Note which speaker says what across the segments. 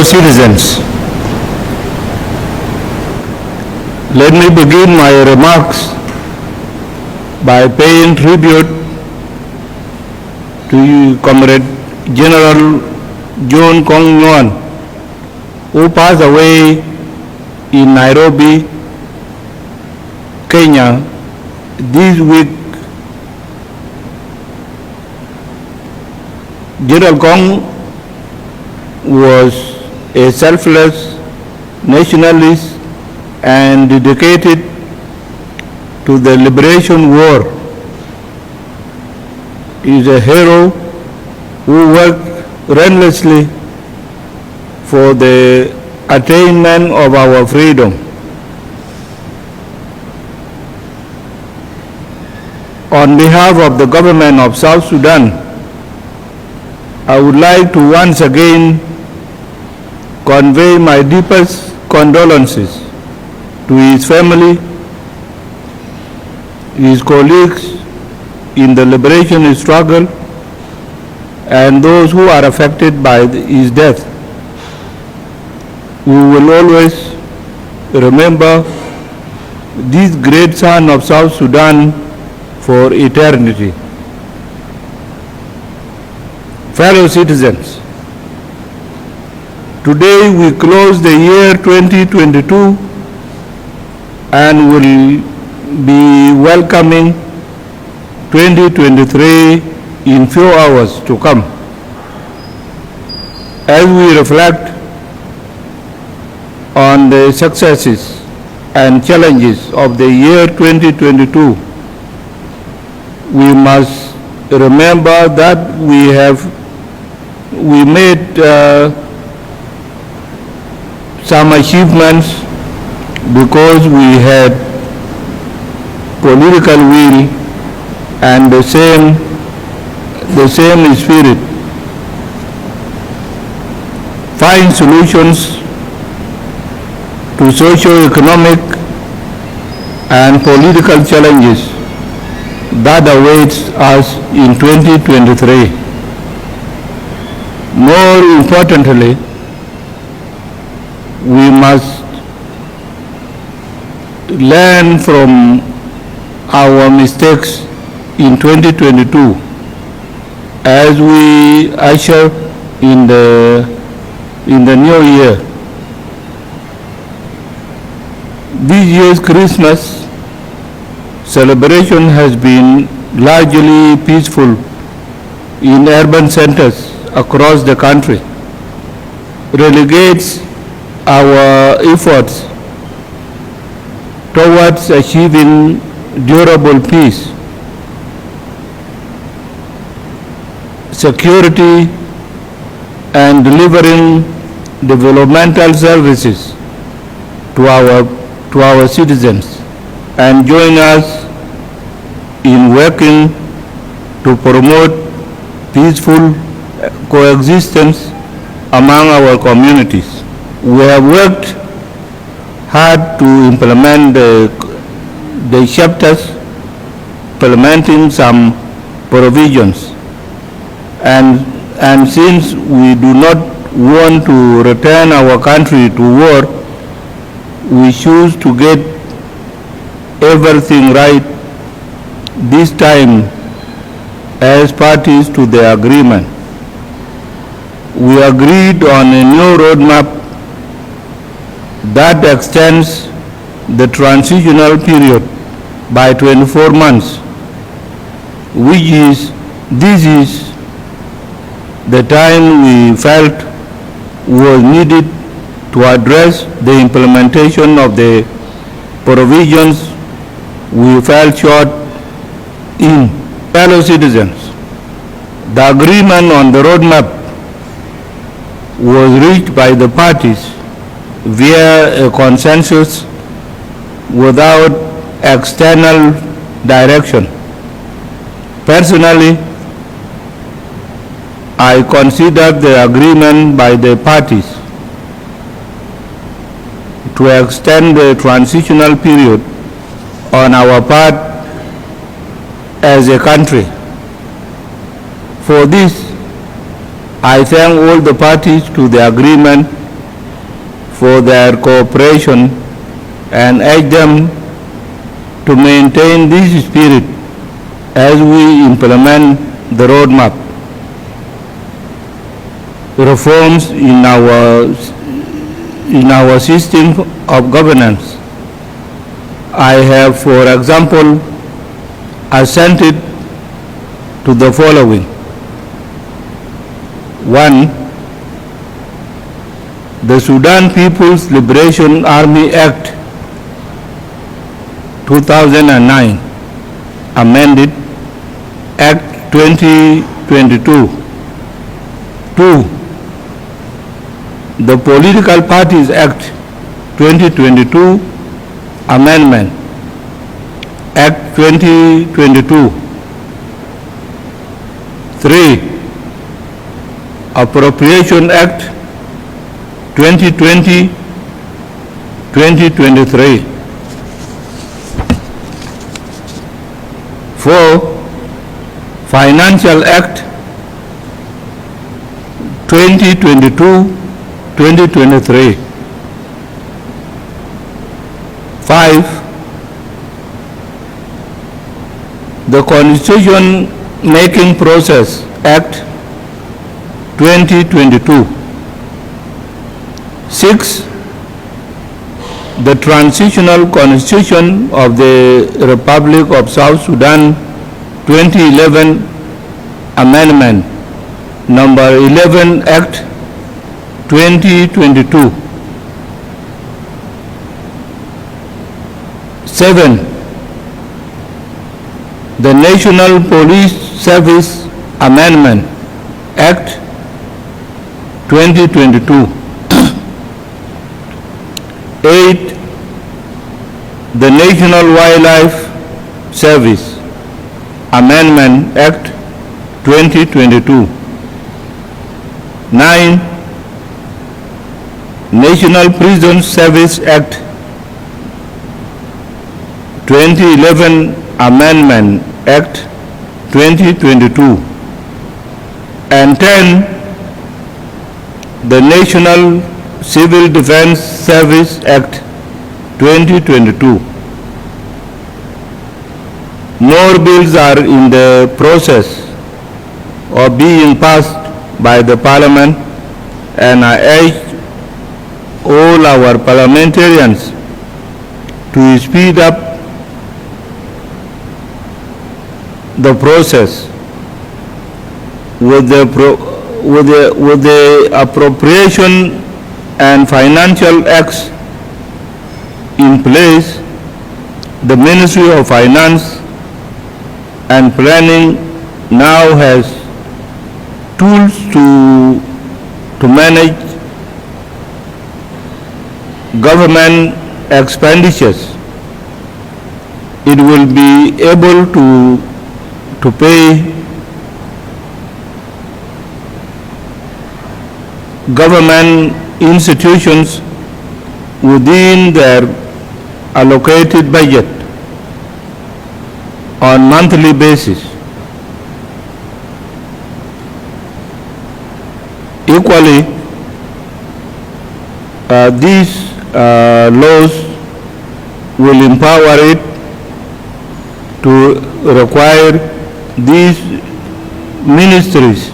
Speaker 1: citizens, let me begin my remarks by paying tribute to Comrade General John Kong Nguyen, who passed away in Nairobi, Kenya this week. General Kong was a selfless nationalist and dedicated to the liberation war. He is a hero who worked relentlessly for the attainment of our freedom. On behalf of the government of South Sudan, I would like to once again convey my deepest condolences to his family, his colleagues in the liberation struggle, and those who are affected by his death. We will always remember this great son of South Sudan for eternity. Fellow citizens, today we close the year 2022 and will be welcoming 2023 in few hours to come. As we reflect on the successes and challenges of the year 2022, we must remember that we made some achievements because we had political will and the same spirit. Find solutions to socio-economic and political challenges that awaits us in 2023. More importantly, we must learn from our mistakes in 2022 as we usher in the new year. This year's Christmas celebration has been largely peaceful in urban centers across the country, relegates our efforts towards achieving durable peace, security, and delivering developmental services to our citizens, and join us in working to promote peaceful coexistence among our communities. We have worked hard to implement the chapters, implementing some provisions, and since we do not want to return our country to war, we choose to get everything right this time as parties to the agreement. We agreed on a new roadmap that extends the transitional period by 24 months, this is the time we felt was needed to address the implementation of the provisions we fell short in. Fellow citizens, the agreement on the roadmap was reached by the parties via a consensus without external direction. Personally, I consider the agreement by the parties to extend the transitional period on our part as a country. For this, I thank all the parties to the agreement for their cooperation and urge them to maintain this spirit as we implement the roadmap. Reforms in our system of governance. I have, for example, assented to the following. 1. The Sudan People's Liberation Army Act 2009, amended Act 2022. 2. The Political Parties Act 2022, amendment Act 2022. 3. Appropriation Act 2020-2023. 4. Financial Act 2022-2023. 5. The Constitution Making Process Act 2022. 6. The Transitional Constitution of the Republic of South Sudan 2011 Amendment Number 11 Act 2022. 7. The National Police Service Amendment Act 2022. 8. The National Wildlife Service Amendment Act 2022. 9. National Prison Service Act 2011 Amendment Act 2022. And 10. The National Civil Defense Service Act 2022. More bills are in the process of being passed by the Parliament, and I urge all our parliamentarians to speed up the process with the appropriation and financial acts in place. The Ministry of Finance and Planning now has tools to manage government expenditures. It will be able to pay government institutions within their allocated budget on monthly basis. Equally, these laws will empower it to require these ministries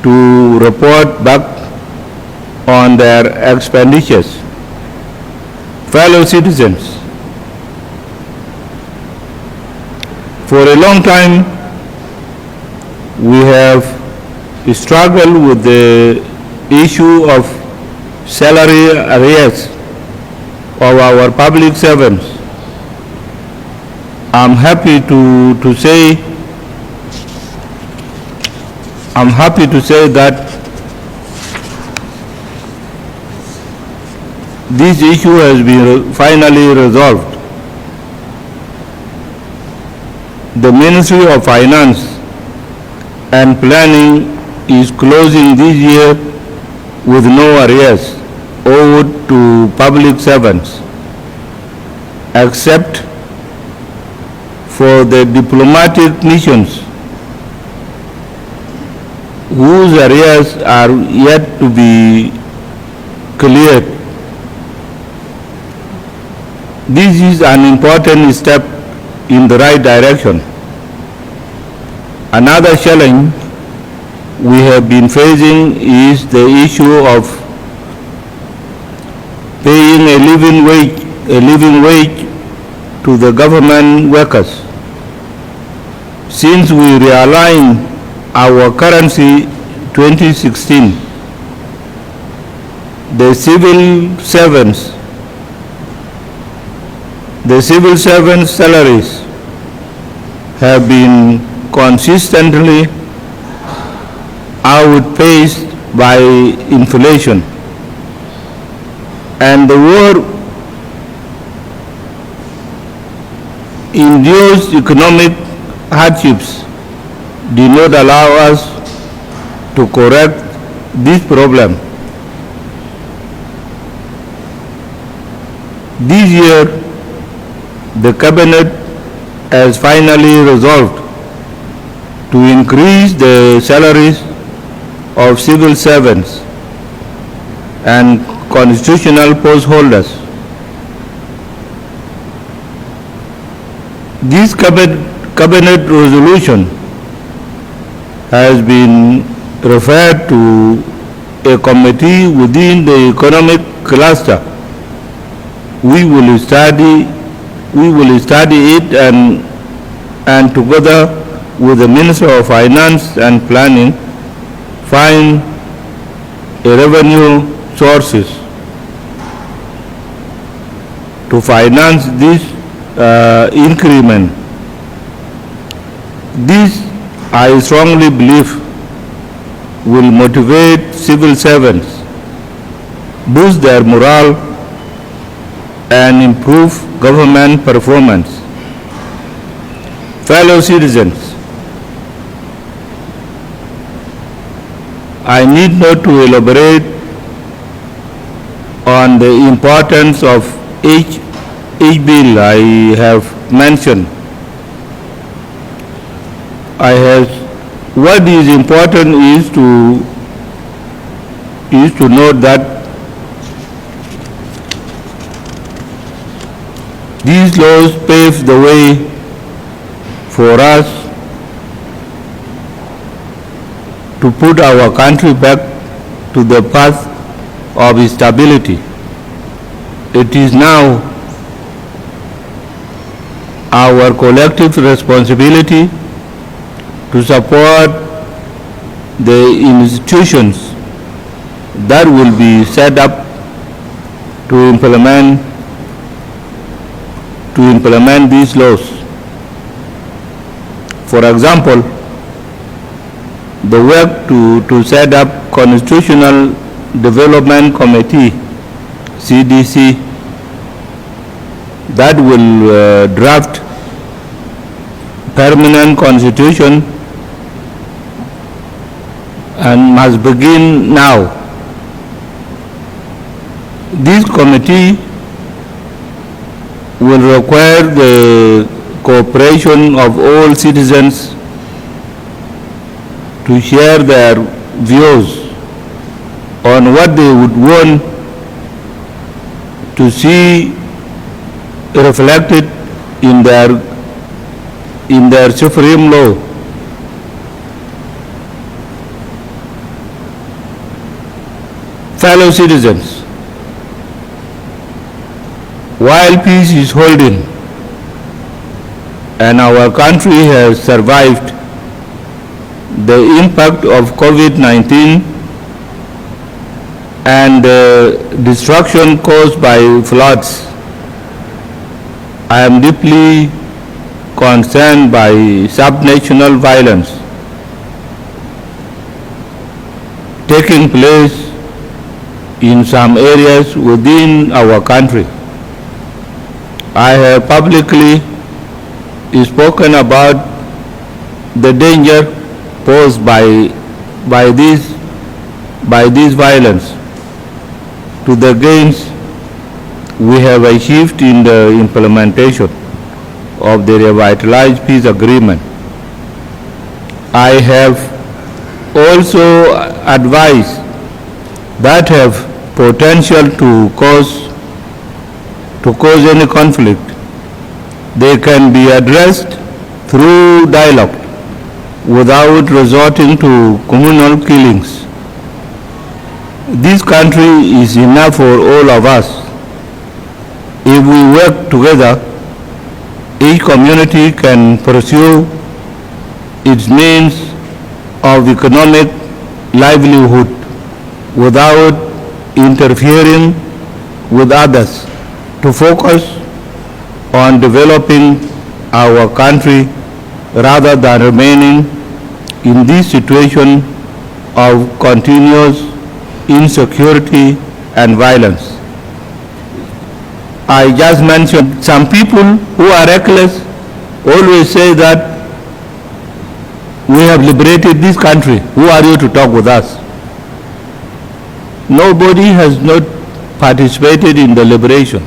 Speaker 1: to report back on their expenditures. Fellow citizens, for a long time we have struggled with the issue of salary arrears of our public servants. I'm happy to say that this issue has been finally resolved. The Ministry of Finance and Planning is closing this year with no arrears owed to public servants, except for the diplomatic missions whose arrears are yet to be cleared. This is an important step in the right direction. Another challenge we have been facing is the issue of paying a living wage to the government workers. Since we realigned our currency 2016, the civil servants' salaries have been consistently outpaced by inflation, and the war-induced economic hardships did not allow us to correct this problem. This year, the Cabinet has finally resolved to increase the salaries of civil servants and constitutional post holders. This cabinet resolution has been referred to a committee within the economic cluster. We will study it and together with the Minister of Finance and Planning find a revenue sources to finance this increment. This, I strongly believe, will motivate civil servants, boost their morale, and improve government performance. Fellow citizens, I need not to elaborate on the importance of each bill I have mentioned. What is important is to note that these laws pave the way for us to put our country back to the path of stability. It is now our collective responsibility to support the institutions that will be set up to implement these laws. For example, the work to set up Constitutional Development Committee, CDC, that will draft permanent constitution and must begin now. This committee will require the cooperation of all citizens to share their views on what they would want to see reflected in their supreme law. Fellow citizens, while peace is holding and our country has survived the impact of COVID-19 and the destruction caused by floods, I am deeply concerned by subnational violence taking place in some areas within our country. I have publicly spoken about the danger posed by this violence to the gains we have achieved in the implementation of the revitalized peace agreement. I have also advised that have potential to cause to cause any conflict. They can be addressed through dialogue without resorting to communal killings. This country is enough for all of us. If we work together, each community can pursue its means of economic livelihood without interfering with others, to focus on developing our country rather than remaining in this situation of continuous insecurity and violence. I just mentioned some people who are reckless always say that we have liberated this country. Who are you to talk with us? Nobody has not participated in the liberation.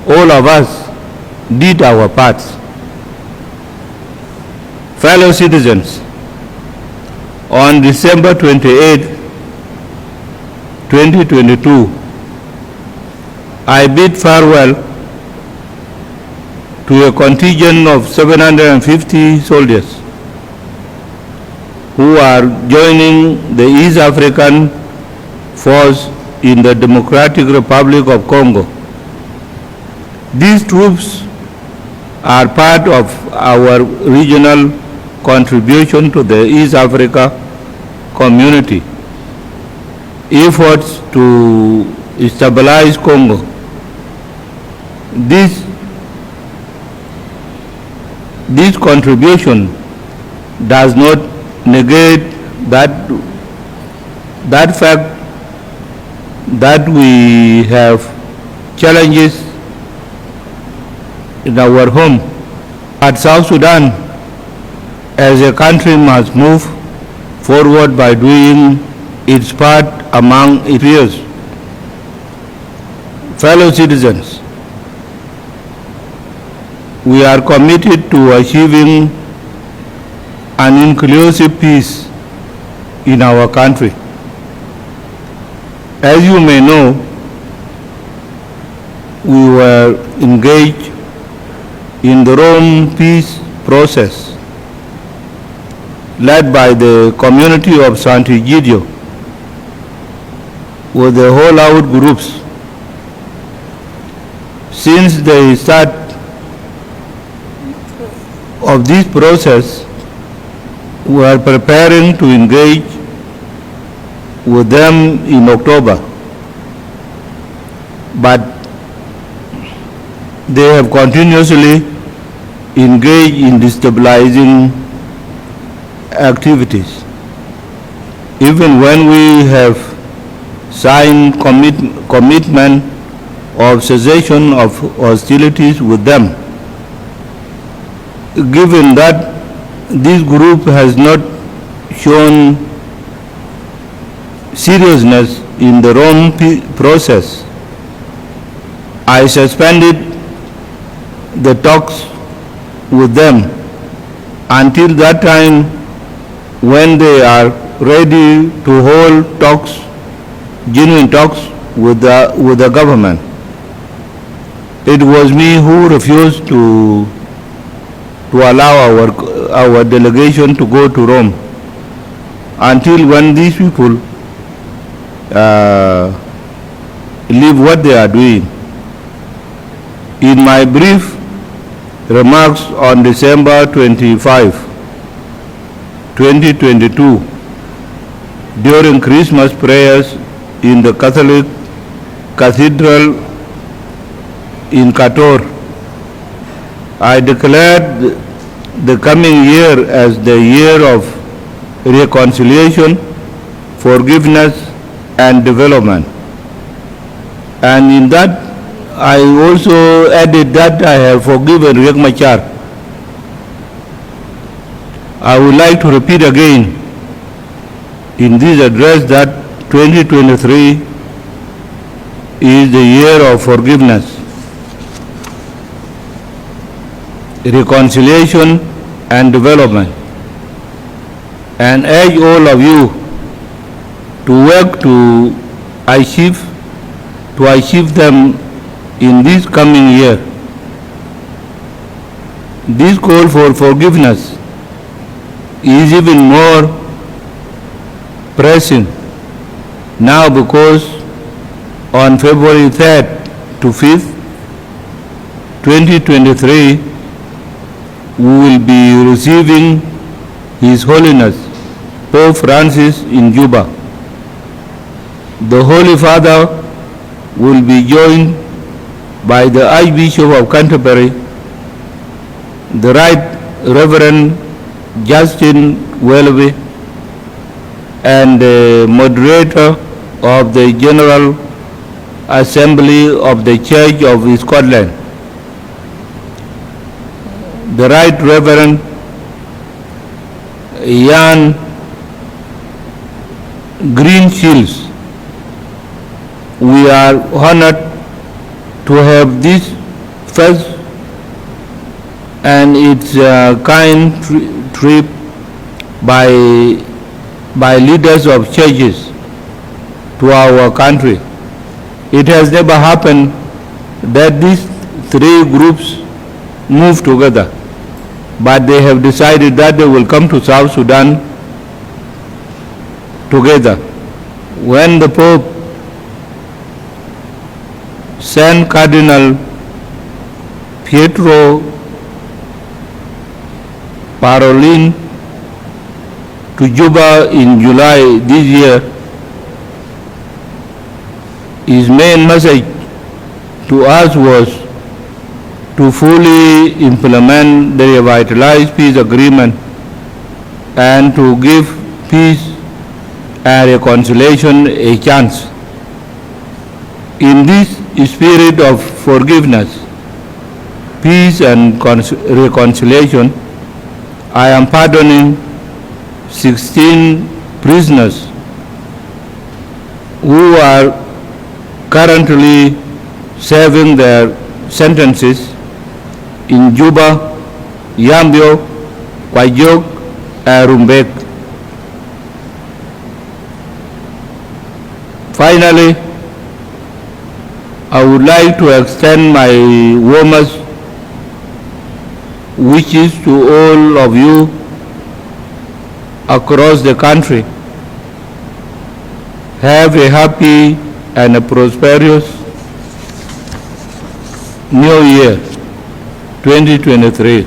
Speaker 1: All of us did our parts. Fellow citizens, on December 28, 2022, I bid farewell to a contingent of 750 soldiers who are joining the East African Force in the Democratic Republic of Congo. These troops are part of our regional contribution to the East Africa community efforts to stabilize Congo. This contribution does not negate that fact that we have challenges in our home. At South Sudan, as a country must move forward by doing its part among its peers. Fellow citizens, we are committed to achieving an inclusive peace in our country. As you may know, we were engaged in the Rome peace process led by the community of Sant'Egidio with the whole-out groups. Since the start of this process, we are preparing to engage with them in October, but they have continuously engaged in destabilizing activities. Even when we have signed commitment of cessation of hostilities with them, given that this group has not shown seriousness in the Rome process, I suspended the talks with them until that time when they are ready to hold talks, genuine talks with the government. It was me who refused to allow our delegation to go to Rome until when these people leave what they are doing. In my brief remarks on December 25, 2022, during Christmas prayers in the Catholic Cathedral in Qatar, I declared the coming year as the year of reconciliation, forgiveness, and development. And in that, I also added that I have forgiven Riek Machar. I would like to repeat again in this address that 2023 is the year of forgiveness, reconciliation, and development, and urge all of you to work to achieve them in this coming year. This call for forgiveness is even more pressing now because on February 3rd to 5th, 2023, we will be receiving His Holiness Pope Francis in Juba. The Holy Father will be joined by the Archbishop of Canterbury, the Right Reverend Justin Welby, and the moderator of the General Assembly of the Church of Scotland, the Right Reverend Ian Greenshields. We are honored to have this first and its kind trip by leaders of churches to our country. It has never happened that these three groups move together, but they have decided that they will come to South Sudan together. When the Pope sent Cardinal Pietro Parolin to Juba in July this year, his main message to us was to fully implement the revitalized peace agreement and to give peace and reconciliation a chance. In this spirit of forgiveness, peace and reconciliation, I am pardoning 16 prisoners who are currently serving their sentences in Juba, Yambio, Kwajok, and Rumbek. Finally, I would like to extend my warmest wishes to all of you across the country. Have a happy and a prosperous New Year 2023.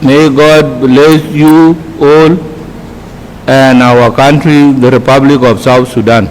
Speaker 1: May God bless you all and our country, the Republic of South Sudan.